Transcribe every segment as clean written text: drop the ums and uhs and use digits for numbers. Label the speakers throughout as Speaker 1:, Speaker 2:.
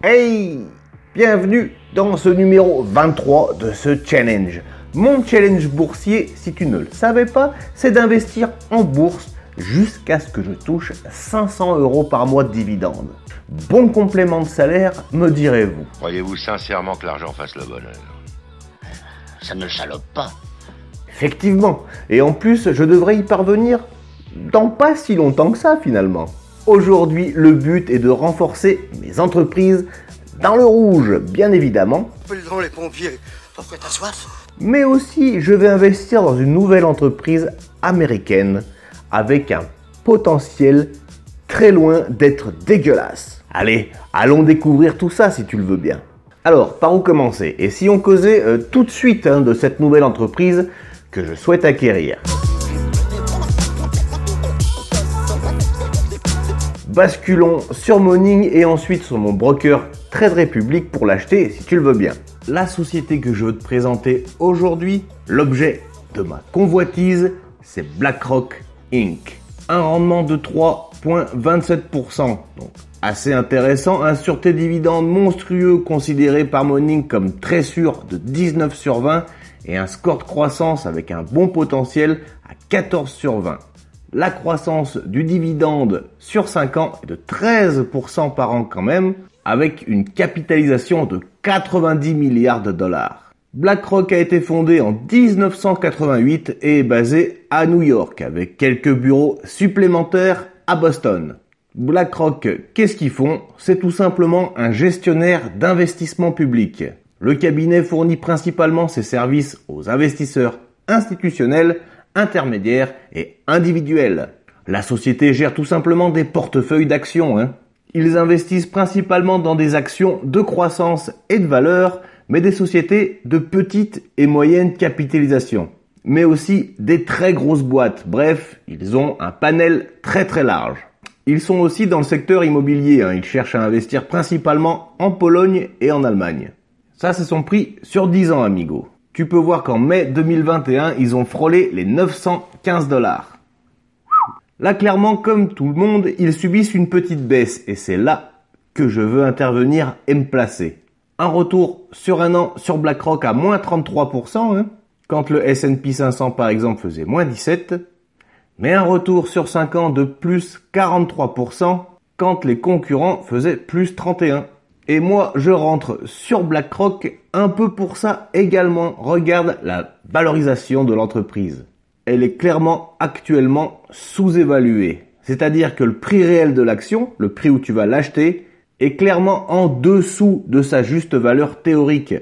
Speaker 1: Hey! Bienvenue dans ce numéro 23 de ce challenge. Mon challenge boursier, si tu ne le savais pas, c'est d'investir en bourse jusqu'à ce que je touche 500 € par mois de dividendes. Bon complément de salaire, me direz-vous.
Speaker 2: Croyez-vous sincèrement que l'argent fasse le bonheur?
Speaker 3: Ça ne salope pas.
Speaker 1: Effectivement, et en plus, je devrais y parvenir dans pas si longtemps que ça finalement. Aujourd'hui, le but est de renforcer mes entreprises dans le rouge, bien évidemment.
Speaker 3: Appelle-en les pompiers. Pourquoi t'as soif?
Speaker 1: Mais aussi, je vais investir dans une nouvelle entreprise américaine avec un potentiel très loin d'être dégueulasse. Allez, allons découvrir tout ça si tu le veux bien. Alors, par où commencer? Et si on causait tout de suite de cette nouvelle entreprise que je souhaite acquérir? Basculons sur Morning et ensuite sur mon broker Trade Republic pour l'acheter si tu le veux bien. La société que je veux te présenter aujourd'hui, l'objet de ma convoitise, c'est BlackRock Inc. Un rendement de 3,27%. Donc assez intéressant, un sûreté dividende monstrueux considéré par Morning comme très sûr de 19 sur 20 et un score de croissance avec un bon potentiel à 14 sur 20. La croissance du dividende sur 5 ans est de 13% par an quand même, avec une capitalisation de 90 milliards de dollars. BlackRock a été fondé en 1988 et est basé à New York, avec quelques bureaux supplémentaires à Boston. BlackRock, qu'est-ce qu'ils font? C'est tout simplement un gestionnaire d'investissement public. Le cabinet fournit principalement ses services aux investisseurs institutionnels, intermédiaires et individuels. La société gère tout simplement des portefeuilles d'actions. Ils investissent principalement dans des actions de croissance et de valeur, mais des sociétés de petite et moyenne capitalisation. Mais aussi des très grosses boîtes. Bref, ils ont un panel très large. Ils sont aussi dans le secteur immobilier. Ils cherchent à investir principalement en Pologne et en Allemagne. Ça, c'est son prix sur 10 ans, amigo. Tu peux voir qu'en mai 2021, ils ont frôlé les 915 $. Là, clairement, comme tout le monde, ils subissent une petite baisse et c'est là que je veux intervenir et me placer. Un retour sur un an sur BlackRock à moins 33%, quand le S&P 500 par exemple faisait moins 17%, mais un retour sur 5 ans de plus 43% quand les concurrents faisaient plus 31%. Et moi, je rentre sur BlackRock un peu pour ça également. Regarde la valorisation de l'entreprise. Elle est clairement actuellement sous-évaluée. C'est-à-dire que le prix réel de l'action, le prix où tu vas l'acheter, est clairement en dessous de sa juste valeur théorique.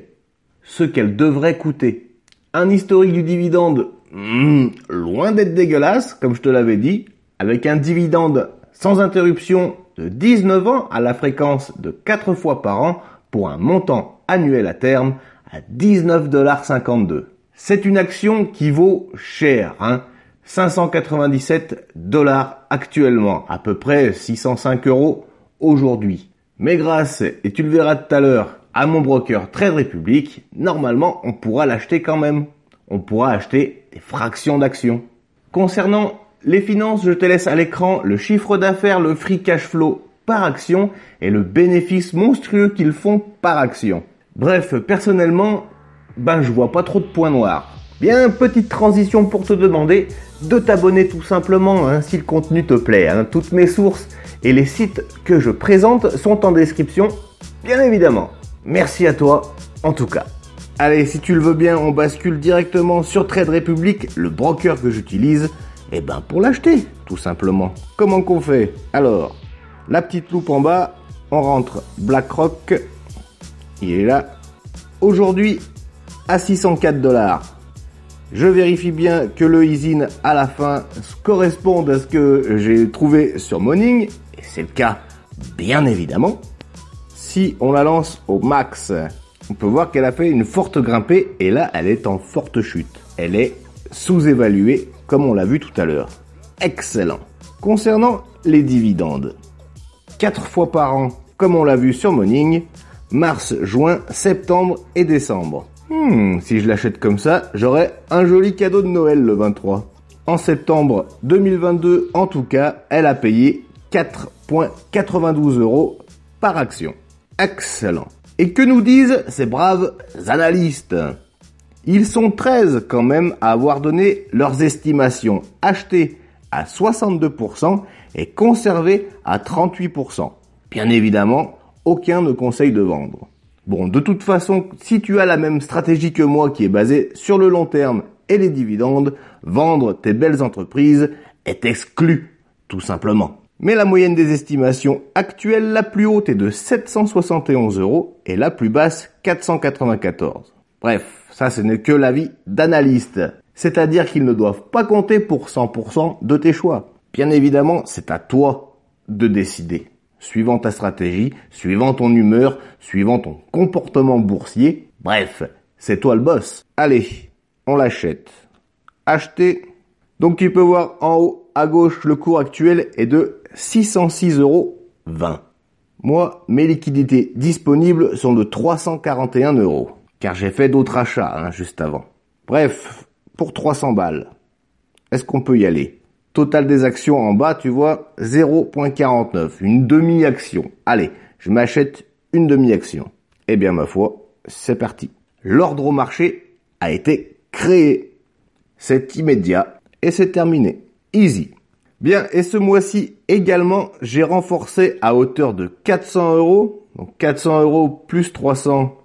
Speaker 1: Ce qu'elle devrait coûter. Un historique du dividende, loin d'être dégueulasse, comme je te l'avais dit, avec un dividende sans interruption de 19 ans à la fréquence de 4 fois par an pour un montant annuel à terme à 19,52 $. C'est une action qui vaut cher, 597 $ actuellement, à peu près 605 € aujourd'hui. Mais grâce, et tu le verras tout à l'heure, à mon broker Trade Republic, normalement on pourra l'acheter quand même. On pourra acheter des fractions d'actions. Concernant les finances, je te laisse à l'écran le chiffre d'affaires, le free cash flow par action et le bénéfice monstrueux qu'ils font par action. Bref, personnellement, je vois pas trop de points noirs. Bien, petite transition pour te demander de t'abonner tout simplement si le contenu te plaît. Toutes mes sources et les sites que je présente sont en description, bien évidemment. Merci à toi, en tout cas. Allez, si tu le veux bien, on bascule directement sur Trade Republic, le broker que j'utilise. Pour l'acheter, tout simplement. Comment qu'on fait? Alors, la petite loupe en bas, on rentre BlackRock. Il est là. Aujourd'hui, à 604 $. Je vérifie bien que le easing à la fin corresponde à ce que j'ai trouvé sur Morning. Et c'est le cas, bien évidemment. Si on la lance au max, on peut voir qu'elle a fait une forte grimpée. Et là, elle est en forte chute. Elle est sous-évaluée, comme on l'a vu tout à l'heure. Excellent. Concernant les dividendes, 4 fois par an, comme on l'a vu sur Morning, mars, juin, septembre et décembre. Si je l'achète comme ça, j'aurai un joli cadeau de Noël le 23. En septembre 2022, en tout cas, elle a payé 4,92 € par action. Excellent. Et que nous disent ces braves analystes? Ils sont 13 quand même à avoir donné leurs estimations, achetées à 62% et conservées à 38%. Bien évidemment, aucun ne conseille de vendre. Bon, de toute façon, si tu as la même stratégie que moi qui est basée sur le long terme et les dividendes, vendre tes belles entreprises est exclu, tout simplement. Mais la moyenne des estimations actuelles, la plus haute est de 771 € et la plus basse 494. Bref, ça ce n'est que l'avis d'analystes. C'est-à-dire qu'ils ne doivent pas compter pour 100% de tes choix. Bien évidemment, c'est à toi de décider. Suivant ta stratégie, suivant ton humeur, suivant ton comportement boursier. Bref, c'est toi le boss. Allez, on l'achète. Acheter. Donc tu peux voir en haut à gauche, le cours actuel est de 606,20 €. Moi, mes liquidités disponibles sont de 341 €. Car j'ai fait d'autres achats juste avant. Bref, pour 300 balles. Est-ce qu'on peut y aller? Total des actions en bas, tu vois, 0,49. Une demi-action. Allez, je m'achète une demi-action. Eh bien, ma foi, c'est parti. L'ordre au marché a été créé. C'est immédiat et c'est terminé. Easy. Bien, et ce mois-ci également, j'ai renforcé à hauteur de 400 €. Donc 400 € plus 300,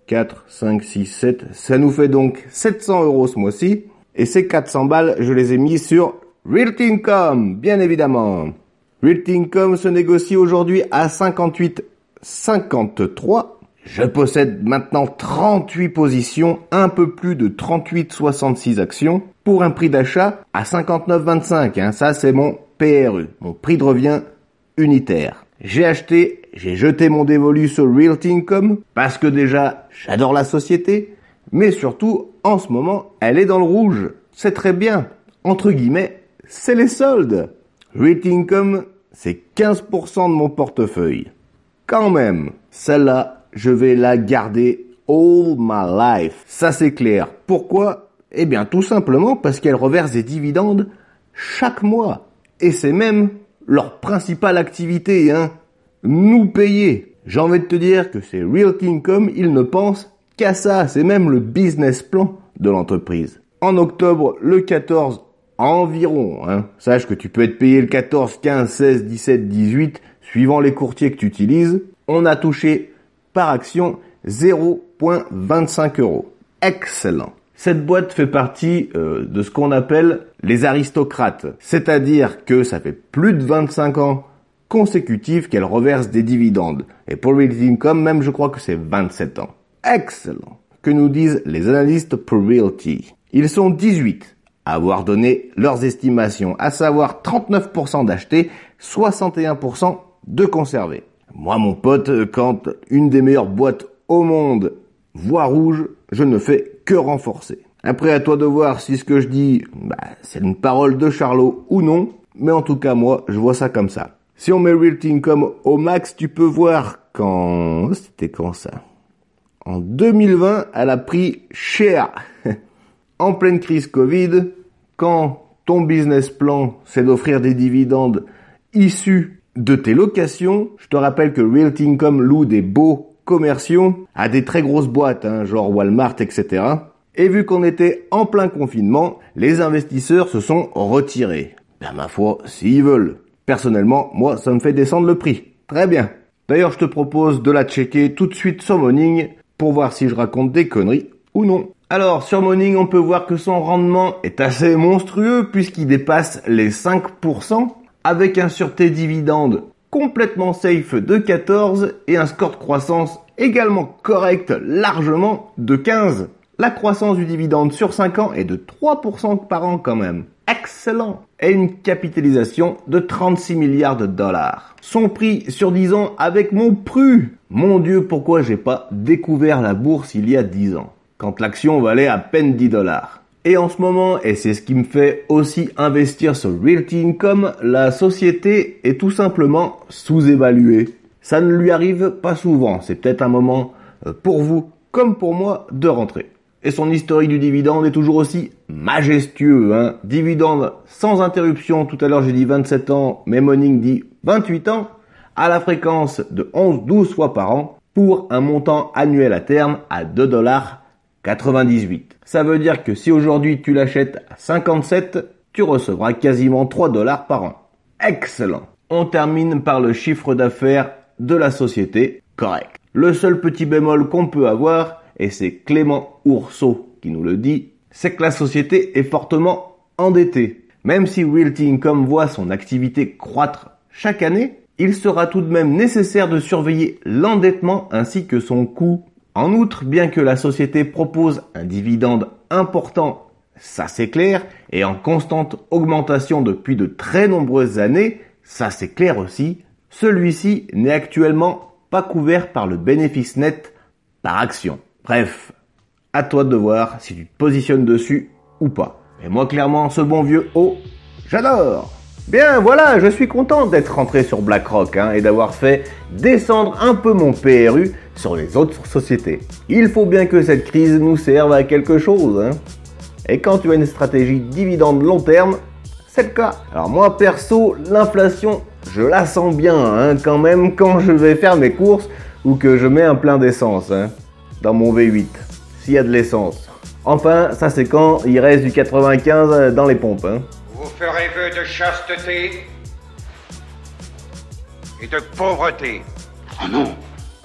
Speaker 1: 4, 5, 6, 7. Ça nous fait donc 700 € ce mois-ci. Et ces 400 balles, je les ai mis sur Realty Income, bien évidemment. Realty Income se négocie aujourd'hui à 58,53. Je possède maintenant 38 positions, un peu plus de 38,66 actions, pour un prix d'achat à 59,25. Ça, c'est mon PRU, mon prix de revient unitaire. J'ai acheté, j'ai jeté mon dévolu sur Realty Income, parce que déjà, j'adore la société, mais surtout, en ce moment, elle est dans le rouge. C'est très bien. Entre guillemets, c'est les soldes. Realty Income, c'est 15% de mon portefeuille. Quand même, celle-là, je vais la garder all my life. Ça, c'est clair. Pourquoi? Eh bien, tout simplement parce qu'elle reverse des dividendes chaque mois. Et c'est même leur principale activité, nous payer. J'ai envie de te dire que c'est Realty Income, ils ne pensent qu'à ça. C'est même le business plan de l'entreprise. En octobre, le 14 environ, sache que tu peux être payé le 14, 15, 16, 17, 18, suivant les courtiers que tu utilises. On a touché par action 0,25 €. Excellent. Cette boîte fait partie de ce qu'on appelle les aristocrates. C'est-à-dire que ça fait plus de 25 ans consécutifs qu'elle reverse des dividendes. Et pour Realty Income, même je crois que c'est 27 ans. Excellent. Que nous disent les analystes pour Realty? Ils sont 18 à avoir donné leurs estimations, à savoir 39% d'acheter, 61% de conserver. Moi, mon pote, quand une des meilleures boîtes au monde voit rouge, je ne fais que renforcer. Après, à toi de voir si ce que je dis, c'est une parole de Charlot ou non, mais en tout cas, moi, je vois ça comme ça. Si on met Realty Income au max, tu peux voir c'était quand ça? En 2020, elle a pris cher. En pleine crise Covid, quand ton business plan, c'est d'offrir des dividendes issus de tes locations, je te rappelle que Realty Income loue des beaux commerciaux à des très grosses boîtes, genre Walmart, etc. Et vu qu'on était en plein confinement, les investisseurs se sont retirés. Ma foi, s'ils veulent. Personnellement, moi, ça me fait descendre le prix. Très bien. D'ailleurs, je te propose de la checker tout de suite sur Morning pour voir si je raconte des conneries ou non. Alors, sur Morning, on peut voir que son rendement est assez monstrueux puisqu'il dépasse les 5% avec un sûreté dividende complètement safe de 14 et un score de croissance également correct, largement de 15. La croissance du dividende sur 5 ans est de 3% par an quand même. Excellent. Et une capitalisation de 36 milliards de dollars. Son prix sur 10 ans avec mon PRU. Mon Dieu, pourquoi j'ai pas découvert la bourse il y a 10 ans, quand l'action valait à peine 10 $. Et en ce moment, et c'est ce qui me fait aussi investir sur Realty Income, la société est tout simplement sous-évaluée. Ça ne lui arrive pas souvent. C'est peut-être un moment pour vous, comme pour moi, de rentrer. Et son historique du dividende est toujours aussi majestueux. Dividende sans interruption. Tout à l'heure, j'ai dit 27 ans, mais Morning dit 28 ans. à la fréquence de 11-12 fois par an pour un montant annuel à terme à 2,98 $. Ça veut dire que si aujourd'hui tu l'achètes à 57, tu recevras quasiment 3 $ par an. Excellent. On termine par le chiffre d'affaires de la société. Correct. Le seul petit bémol qu'on peut avoir, et c'est Clément Ourceau qui nous le dit, c'est que la société est fortement endettée. Même si Realty Income voit son activité croître chaque année, il sera tout de même nécessaire de surveiller l'endettement ainsi que son coût. En outre, bien que la société propose un dividende important, ça c'est clair, et en constante augmentation depuis de très nombreuses années, ça c'est clair aussi, celui-ci n'est actuellement pas couvert par le bénéfice net par action. Bref, à toi de voir si tu te positionnes dessus ou pas. Et moi clairement, ce bon vieux O, j'adore. Bien voilà, je suis content d'être rentré sur BlackRock et d'avoir fait descendre un peu mon PRU sur les autres sociétés. Il faut bien que cette crise nous serve à quelque chose. Et quand tu as une stratégie dividende long terme, c'est le cas. Alors moi perso, l'inflation, je la sens bien quand même quand je vais faire mes courses ou que je mets un plein d'essence dans mon V8, s'il y a de l'essence. Enfin, ça c'est quand il reste du 95 dans les pompes.
Speaker 2: Vous ferez vœu de chasteté et de pauvreté.
Speaker 3: Oh non,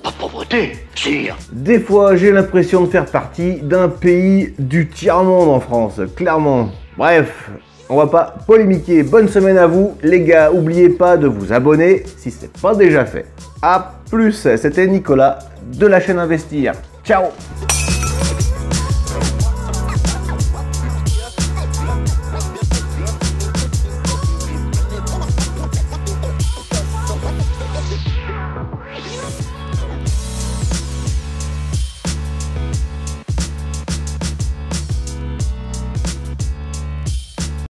Speaker 3: pas pauvreté, sire.
Speaker 1: Des fois, j'ai l'impression de faire partie d'un pays du tiers-monde en France, clairement. Bref, on va pas polémiquer. Bonne semaine à vous, les gars. Oubliez pas de vous abonner si c'est pas déjà fait. A plus, c'était Nicolas de la chaîne Investir. Ciao.